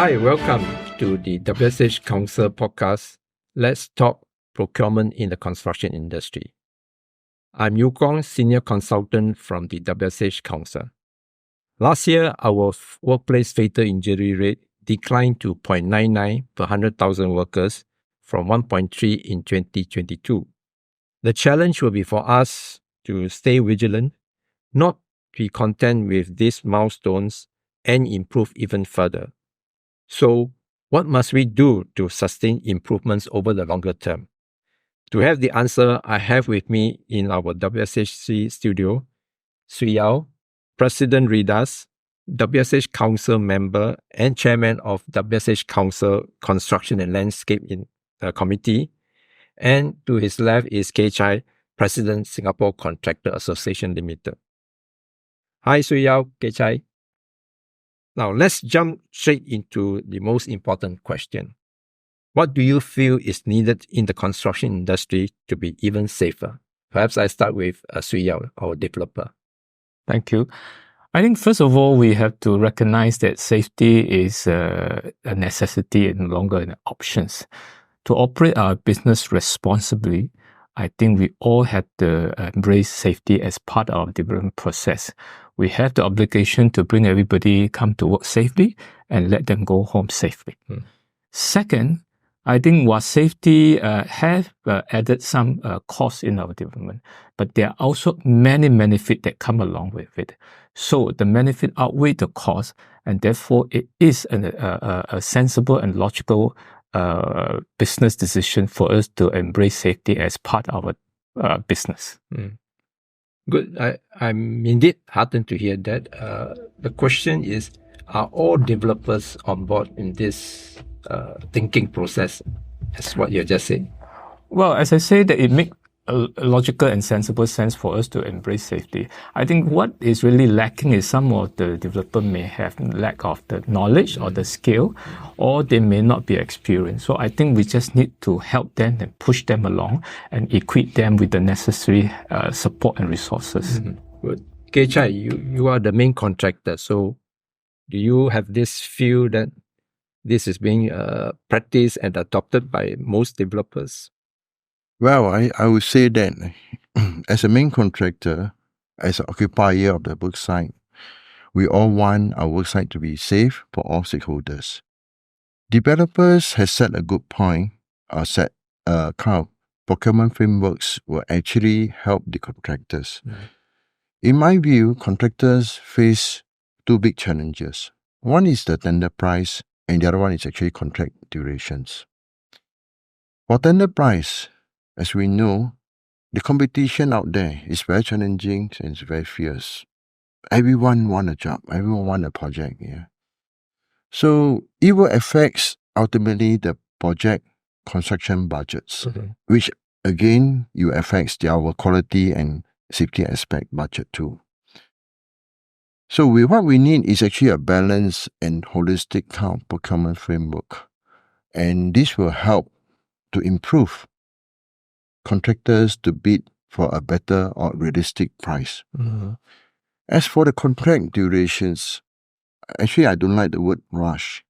Hi, welcome to the WSH Council podcast. Let's talk procurement in the construction industry. I'm Yu Kong, Senior Consultant from the WSH Council. Last year, our workplace fatal injury rate declined to 0.99 per 100,000 workers from 1.3 in 2022. The challenge will be for us to stay vigilant, not be content with these milestones, and improve even further. So, what must we do to sustain improvements over the longer term? To have the answer, I have with me in our WSHC studio, Swee Yiow, President REDAS, WSH Council member and Chairman of WSH Council Construction and Landscape Committee, and to his left is Kay Chai, President Singapore Contractor Association Limited. Hi Swee Yiow, Kay Chai. Now, let's jump straight into the most important question. What do you feel is needed in the construction industry to be even safer? Perhaps I start with Swee Yiow, our developer. Thank you. I think first of all, we have to recognize that safety is a necessity and no longer an option. To operate our business responsibly, I think we all have to embrace safety as part of the development process. We have the obligation to bring everybody come to work safely and let them go home safely. Second, I think while safety have added some costs in our development, but there are also many benefits that come along with it. So the benefit outweigh the cost, and therefore it is a sensible and logical business decision for us to embrace safety as part of our business. Good. I'm indeed heartened to hear that. The question is, are all developers on board in this thinking process, as what you just said? Well, as I say, that it makes a logical and sensible sense for us to embrace safety. I think what is really lacking is some of the developer may have lack of the knowledge or the skill, or they may not be experienced. So I think we just need to help them and push them along and equip them with the necessary support and resources. Good. Kay Chai, you are the main contractor. So do you have this feel that this is being practiced and adopted by most developers? Well, I would say that as a main contractor, as an occupier of the work site, we all want our work site to be safe for all stakeholders. Developers have set a good point, set kind of procurement frameworks will actually help the contractors. In my view, contractors face two big challenges. One is the tender price, and the other one is actually contract durations. For tender price, as we know, the competition out there is very challenging and it's very fierce. Everyone want a job, everyone want a project. So it will affect ultimately the project construction budgets, which again, you affects our quality and safety aspect budget too. So what we need is actually a balanced and holistic kind of procurement framework. And this will help to improve contractors to bid for a better or realistic price. As for the contract durations, actually I don't like the word rush.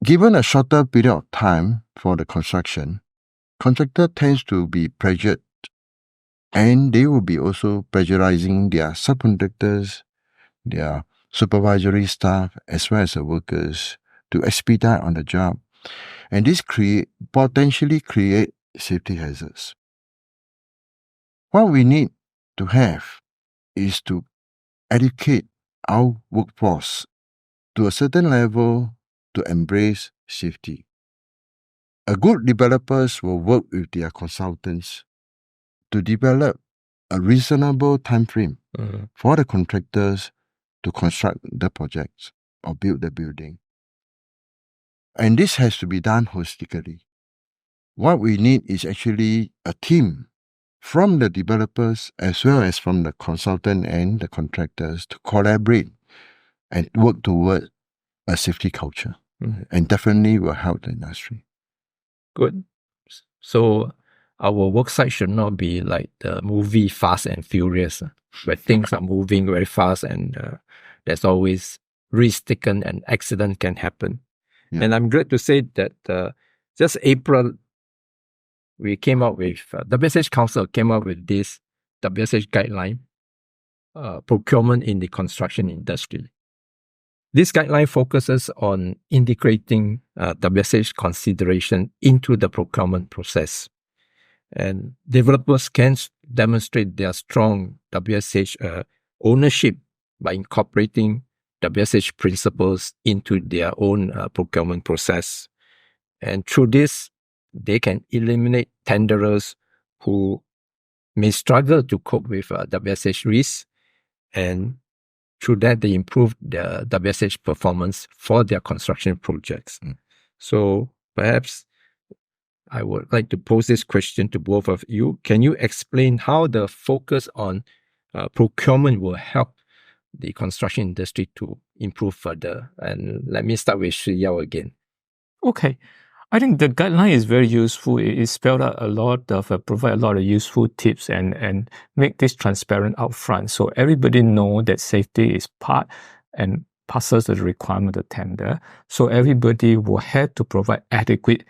Given a shorter period of time for the construction, contractor tends to be pressured, and they will be also pressurizing their subcontractors, their supervisory staff, as well as the workers to expedite on the job. And this potentially create safety hazards. What we need to have is to educate our workforce to a certain level to embrace safety. A good developers will work with their consultants to develop a reasonable time frame for the contractors to construct the projects or build the building. And this has to be done holistically. What we need is actually a team from the developers as well as from the consultant and the contractors to collaborate and work toward a safety culture. And definitely will help the industry. Good. So our worksite should not be like the movie Fast and Furious, where things are moving very fast and there's always risk taken and accident can happen. Yeah. And I'm glad to say that just April, we came up with, WSH Council came up with this WSH guideline, procurement in the construction industry. This guideline focuses on integrating WSH consideration into the procurement process. And developers can demonstrate their strong WSH ownership by incorporating WSH principles into their own procurement process. And through this, they can eliminate tenderers who may struggle to cope with WSH risks, and through that, they improve the WSH performance for their construction projects. So perhaps I would like to pose this question to both of you. Can you explain how the focus on procurement will help the construction industry to improve further? And let me start with Swee Yiow again. Okay. I think the guideline is very useful. It spelled out a lot of, provide a lot of useful tips and make this transparent upfront. So everybody know that safety is part and passes the requirement of the tender. So everybody will have to provide adequate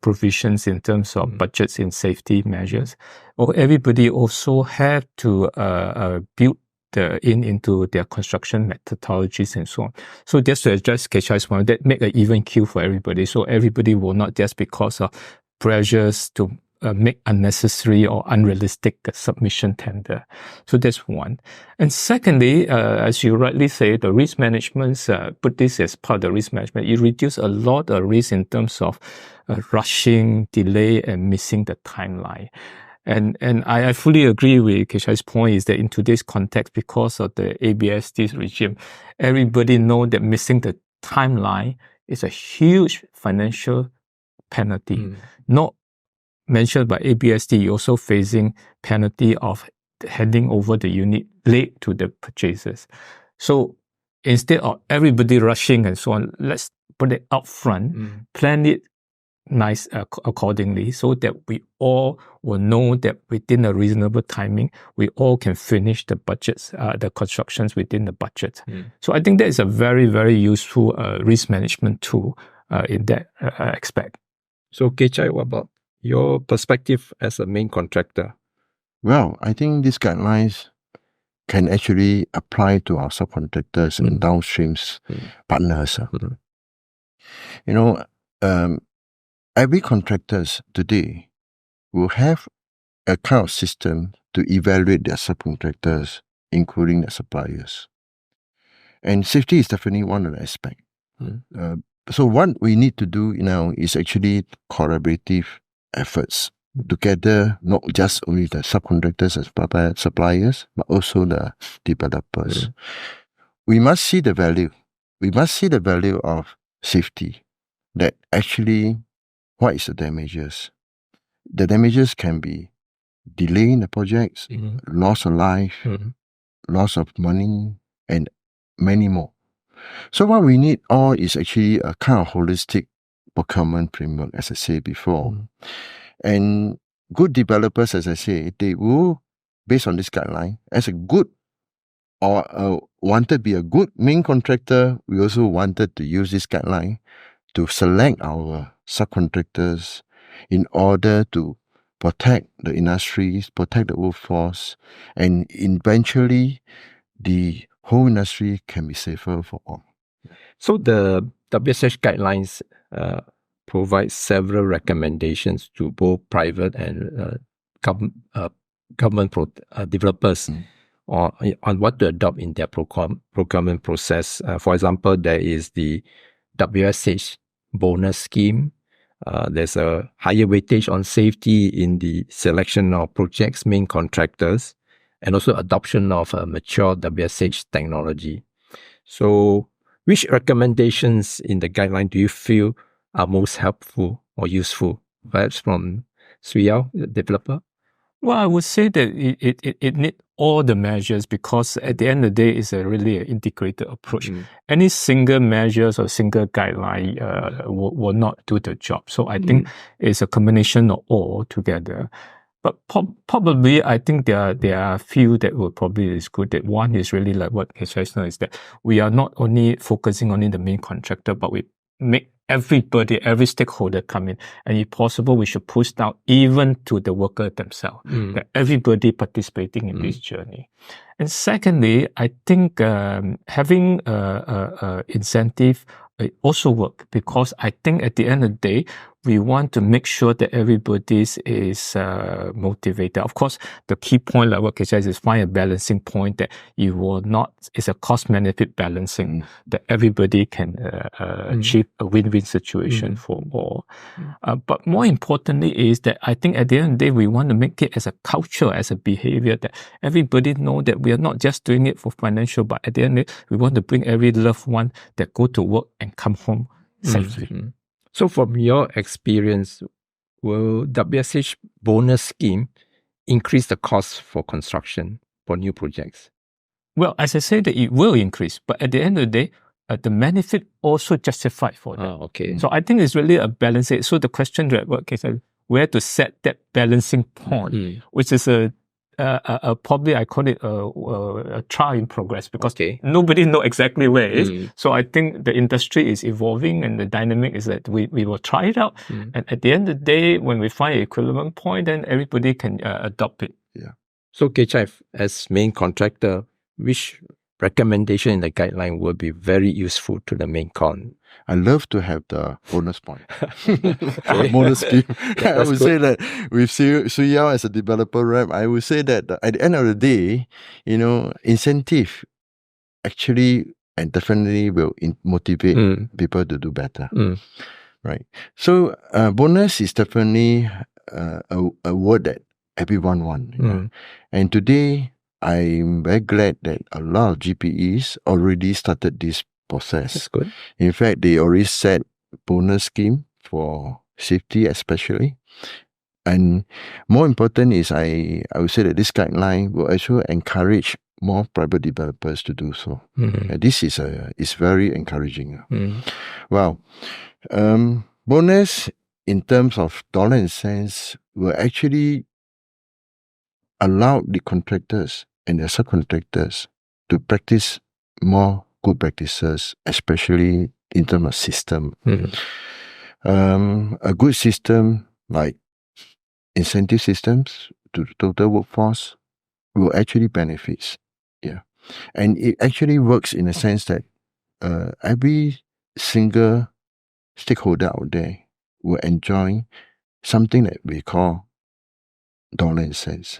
provisions in terms of budgets in safety measures. Or everybody also have to build into their construction methodologies and so on. So just to address KHI's point, that make an even queue for everybody. So everybody will not just because of pressures to make unnecessary or unrealistic submission tender. So that's one. And secondly, as you rightly say, the risk management, put this as part of the risk management, it reduces a lot of risk in terms of rushing, delay, and missing the timeline. And I fully agree with KHI's point is that in today's context, because of the ABSD regime, everybody knows that missing the timeline is a huge financial penalty. Not mentioned by ABSD, you're also facing penalty of handing over the unit late to the purchasers. So instead of everybody rushing and so on, let's put it up front, plan it nice accordingly, so that we all will know that within a reasonable timing, we all can finish the budgets, the constructions within the budget. So I think that is a very, very useful risk management tool in that aspect. So KHI, what about your perspective as a main contractor? Well, I think these guidelines can actually apply to our subcontractors and downstream partners. You know, every contractors today will have a kind of system to evaluate their subcontractors, including their suppliers. And safety is definitely one of the aspects. So what we need to do now is actually collaborative efforts together, not just only the subcontractors and suppliers, but also the developers. We must see the value. We must see the value of safety, that actually what is the damages? The damages can be delay in the projects, loss of life, loss of money, and many more. So what we need all is actually a kind of holistic procurement framework, as I said before. And good developers, as I say, they will, based on this guideline, as a good or wanted to be a good main contractor, we also wanted to use this guideline to select our subcontractors in order to protect the industries, protect the workforce, and eventually the whole industry can be safer for all. So the WSH guidelines provide several recommendations to both private and government developers on what to adopt in their procurement process. For example, there is the WSH bonus scheme. There's a higher weightage on safety in the selection of projects, main contractors, and also adoption of a mature WSH technology. So which recommendations in the guideline do you feel are most helpful or useful? Perhaps from Swee Yiow, the developer? Well, I would say that it needs all the measures, because at the end of the day, it's really an integrated approach. Any single measures or single guideline will not do the job. So I think it's a combination of all together. But probably, I think there are a few that will probably is good. That one is really like what KSH is that we are not only focusing on the main contractor, but we make everybody, every stakeholder come in. And if possible, we should push down even to the worker themselves. That everybody participating in this journey. And secondly, I think having incentive also work, because I think at the end of the day, we want to make sure that everybody is motivated. Of course, the key point, like what KJ is find a balancing point that you will not, it's a cost-benefit balancing that everybody can achieve a win-win situation for all. But more importantly is that I think at the end of the day, we want to make it as a culture, as a behavior that everybody know that we are not just doing it for financial, but at the end of the day, we want to bring every loved one that go to work and come home safely. So from your experience, will WSH bonus scheme increase the cost for construction for new projects? Well, as I said, it will increase, but at the end of the day, the benefit also justified for that. Okay. So I think it's really a balance. So the question that where to set that balancing point, which is probably I call it a trial in progress, because nobody know exactly where it is. So I think the industry is evolving, and the dynamic is that we will try it out. And at the end of the day, when we find an equivalent point, then everybody can adopt it. Yeah. So KCHI, as main contractor, which recommendation in the guideline will be very useful to the main con? I love to have the bonus point. Bonus scheme. I would say that with Swee Yiow as a developer rep, I would say that at the end of the day, incentive actually and definitely will motivate people to do better. Right. So bonus is definitely a word that everyone wants. And today, I'm very glad that a lot of GPEs already started this process. That's good. In fact, they already set bonus scheme for safety especially. And more important is I would say that this guideline will also encourage more private developers to do so. This is very encouraging. Wow. Bonus in terms of dollar and cents will actually allow the contractors and the subcontractors to practice more good practices, especially in terms of system. A good system like incentive systems to the total workforce will actually benefit. And it actually works in a sense that every single stakeholder out there will enjoy something that we call dollar and cents.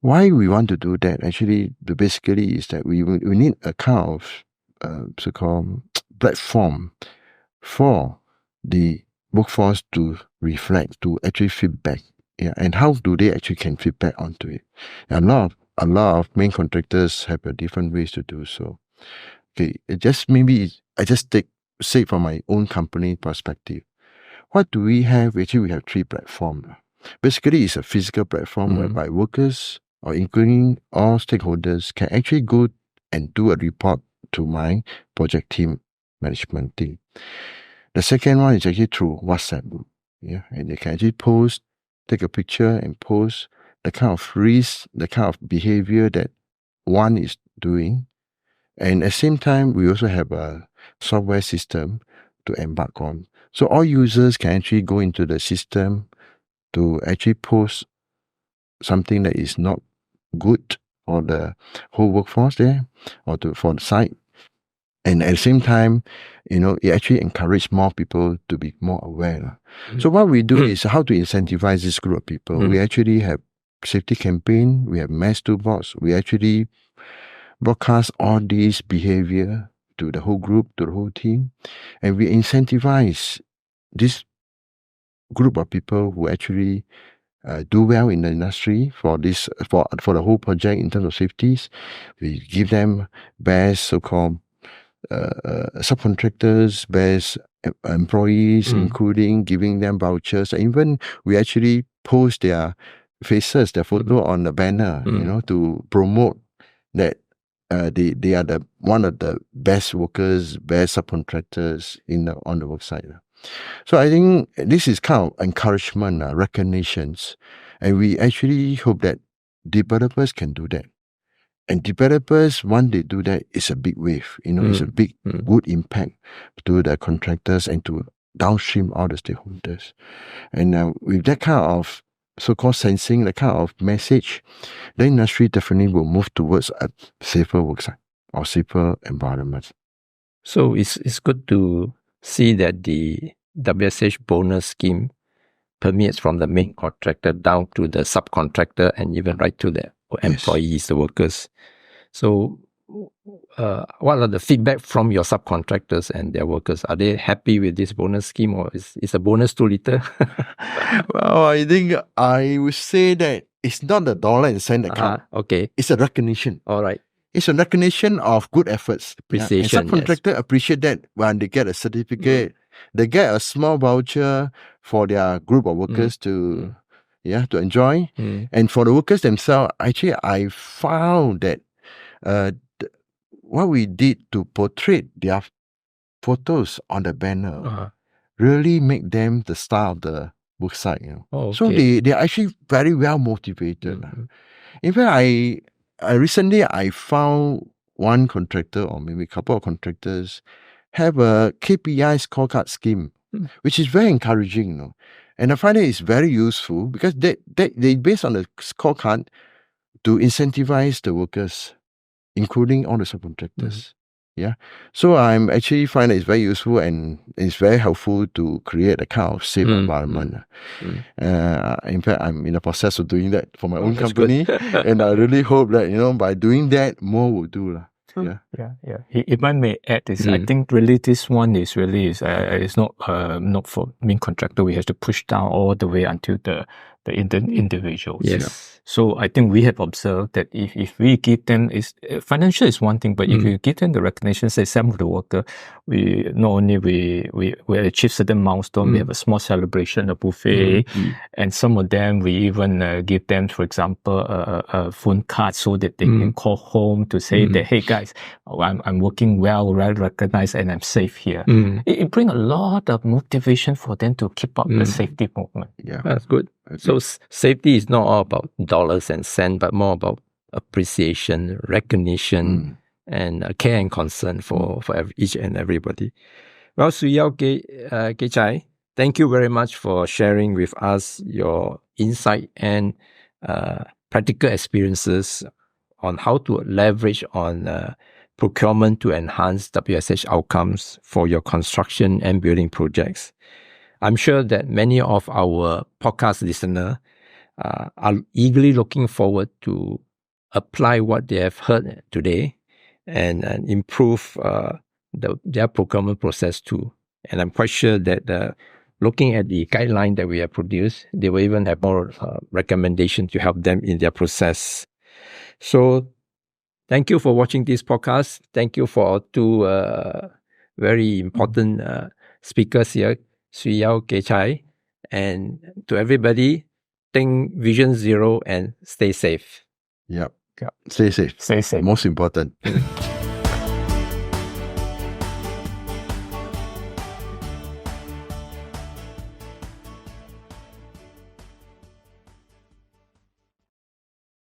Why we want to do that? Actually, basically is that we need a kind of so-called platform for the workforce to reflect, to actually feedback. And how do they actually can feedback onto it? And a lot of main contractors have different ways to do so. Okay, I just say from my own company perspective. What do we have? Actually, we have 3 platforms. Basically, it's a physical platform whereby workers, or including all stakeholders, can actually go and do a report to my project team, management team. The second one is actually through WhatsApp group. And they can actually take a picture and post the kind of risk, the kind of behavior that one is doing. And at the same time, we also have a software system to embark on. So all users can actually go into the system to actually post something that is not good for the whole workforce there, or for the site. And at the same time, it actually encourages more people to be more aware. So what we do is how to incentivize this group of people. We actually have safety campaign, we have mass toolbox, we actually broadcast all these behavior to the whole group, to the whole team, and we incentivize this group of people who actually do well in the industry for the whole project in terms of safeties. We give them best so-called subcontractors, best employees, including giving them vouchers. And even we actually post their faces, their photo on the banner, to promote that they are one of the best workers, best subcontractors on the work site. So I think this is kind of encouragement, recognitions. And we actually hope that developers can do that. And developers, once they do that, it's a big wave. It's a big, good impact to the contractors and to downstream all the stakeholders. And with that kind of so-called sensing, that kind of message, the industry definitely will move towards a safer worksite or safer environment. So it's good to see that the WSH bonus scheme permeates from the main contractor down to the subcontractor and even right to the employees, the workers. So what are the feedback from your subcontractors and their workers? Are they happy with this bonus scheme, or is a bonus too little? Well, I think I would say that it's not the dollar and cent that count. Okay. It's a recognition. All right. It's a recognition of good efforts. Appreciation. And subcontractors appreciate that when they get a certificate. They get a small voucher for their group of workers to enjoy. And for the workers themselves, actually, I found that what we did to portray their photos on the banner really make them the star of the worksite. So they're actually very well motivated. In fact, recently I found one contractor or maybe a couple of contractors have a KPI scorecard scheme, which is very encouraging. And I find it's very useful because they based on the scorecard to incentivize the workers, including all the subcontractors. So I'm actually find it's very useful and it's very helpful to create a kind of safe environment. In fact, I'm in the process of doing that for my own company, and I really hope that by doing that, more will do. If I may add this, I think really this one is it's not for main contractor. We have to push down all the way until the individuals. Yes. So I think we have observed that if we give them financial is one thing, but if you give them the recognition, say some of the worker, we not only we achieve certain milestone, we have a small celebration, a buffet, and some of them we even give them, for example, a phone card so that they can call home to say that, hey guys, I'm working well, recognized, and I'm safe here. It brings a lot of motivation for them to keep up the safety movement. Yeah, that's good. So safety is not all about dollars and cents, but more about appreciation, recognition, and care and concern for each and everybody. Well, Swee Yiow Kay Chai, thank you very much for sharing with us your insight and practical experiences on how to leverage on procurement to enhance WSH outcomes for your construction and building projects. I'm sure that many of our podcast listeners are eagerly looking forward to apply what they have heard today and improve their procurement process too. And I'm quite sure that looking at the guideline that we have produced, they will even have more recommendations to help them in their process. So thank you for watching this podcast. Thank you for our two very important speakers here, Swee Yiow Kay Chai, and to everybody, think Vision Zero and stay safe. Yep. Stay safe. Stay safe. Most important.